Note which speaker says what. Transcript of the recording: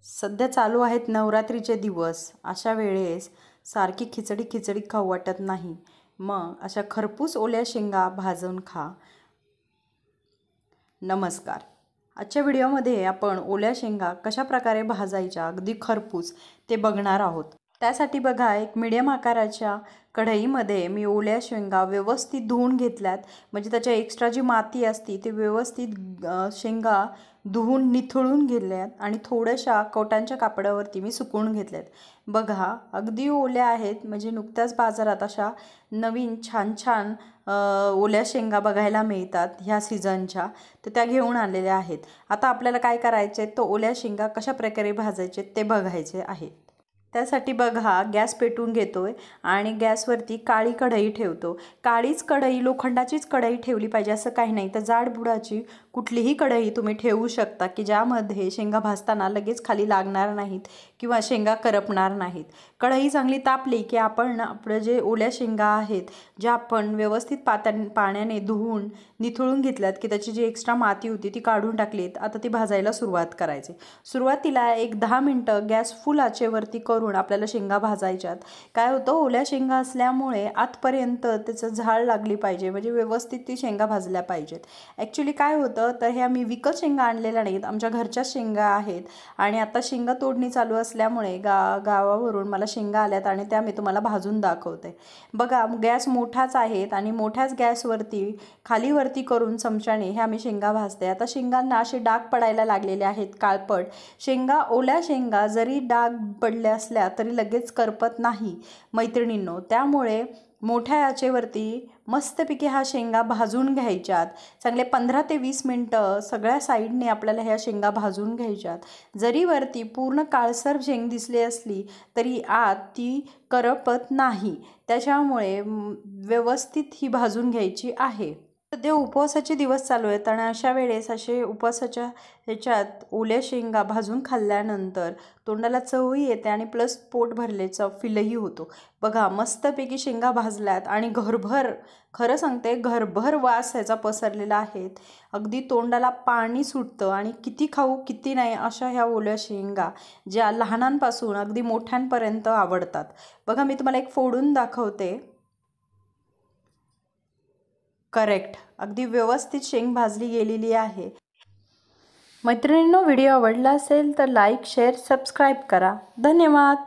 Speaker 1: सध्या चालू आहेत नवरात्रीचे दिवस. अशा वेळेस सारखी खिचडी खिचडी खाऊ वाटत नाही. मग अशा खरपूस ओल्या शेंगा भाजून खा. नमस्कार. आजच्या व्हिडिओमध्ये आपण ओल्या शेंगा कशा प्रकारे भाजायच्या अगदी खरपूस ते बघणार आहोत. त्यासाठी बघा, एक मीडियम आकाराच्या कढईमध्ये मी ओल्या शेंगा व्यवस्थित धुवून घेतल्यात. म्हणजे त्याच्या एक्स्ट्रा जी माती असते ते व्यवस्थित शेंगा धुवून निथळून घेतल्यात आणि थोड्याशा कवटांच्या कापडावरती मी सुकवून घेतल्यात. बघा, अगदी ओल्या आहेत. म्हणजे नुकत्याच बाजारात अशा नवीन छान छान ओल्या शेंगा बघायला मिळतात ह्या सीझनच्या, तर त्या घेऊन आलेल्या आहेत. आता आपल्याला काय करायचे आहे, तो ओल्या शेंगा कशा प्रकारे भाजायचे ते बघायचे आहे. त्यासाठी बघा, गॅस पेटवून घेतोय आणि गॅसवरती काळी कढई ठेवतो. काळीच कढई, लोखंडाचीच कढई ठेवली पाहिजे असं काही नाही, तर जाड बुडाची कुठलीही कढई तुम्ही ठेवू शकता की ज्यामध्ये शेंगा भाजताना लगेच खाली लागणार नाहीत किंवा शेंगा करपणार नाहीत. कढई चांगली तापली की आपण आपलं जे ओल्या शेंगा आहेत ज्या आपण व्यवस्थित पाण्याने धुवून निथळून घेतल्यात की त्याची जी एक्स्ट्रा माती होती ती काढून टाकलीत. आता ती भाजायला सुरुवात करायची. सुरुवातीला एक 10 मिनटं गॅस फुल आचेवरती करून आपल्याला शेंगा भाजायच्यात. काय होतं, ओल्या शेंगा असल्यामुळे आतपर्यंत त्याचं झाड लागली पाहिजे, म्हणजे व्यवस्थित ती शेंगा भाजल्या पाहिजेत. ॲक्च्युली काय होतं, तर ह्या मी विकत शेंगा आणलेल्या नाहीत, आमच्या घरच्याच शेंगा आहेत. आणि आता शेंगा तोडणी चालू असल्यामुळे गावावरून मला शेंगा आल्यात आणि त्या मी तुम्हाला भाजून दाखवते. बघा, गॅस मोठाच आहेत आणि मोठ्याच गॅसवरती खालीवरती करून चमच्याने ह्या मी शेंगा भाजते. आता शेंगांना असे डाग पडायला लागलेले आहेत, काळपट शेंगा. ओल्या शेंगा जरी डाग पडले असल्या तरी लगेच करपत नाही मैत्रिणींनो. त्यामुळे मोठ्या आचेवरती मस्तपैकी ह्या शेंगा भाजून घ्यायच्यात. चांगले 15 ते 20 मिनटं सगळ्या साईडने आपल्याला ह्या शेंगा भाजून घ्यायच्यात. जरी वरती पूर्ण काळसर शेंग दिसली असली तरी आत ती करपत नाही. त्याच्यामुळे व्यवस्थित ही भाजून घ्यायची आहे. सध्या उपवासाचे दिवस चालू आहेत आणि अशा वेळेस असे उपवासाच्या ह्याच्यात ओल्या शेंगा भाजून खाल्ल्यानंतर तोंडाला चवही येते आणि प्लस पोट भरल्याचा फीलही होतो. बघा, मस्तपैकी शेंगा भाजल्यात आणि घरभर, खरं सांगते, घरभर वास ह्याचा पसरलेला आहे. अगदी तोंडाला पाणी सुटतं आणि किती खाऊ किती नाही अशा ह्या ओल्या शेंगा ज्या लहानांपासून अगदी मोठ्यांपर्यंत आवडतात. बघा, मी तुम्हाला एक फोडून दाखवते. करेक्ट, अगदी व्यवस्थित शेंग भाजली गेलेली आहे. मैत्रिणींनो, व्हिडिओ आवडला असेल तर लाईक, शेअर, सबस्क्राईब करा. धन्यवाद.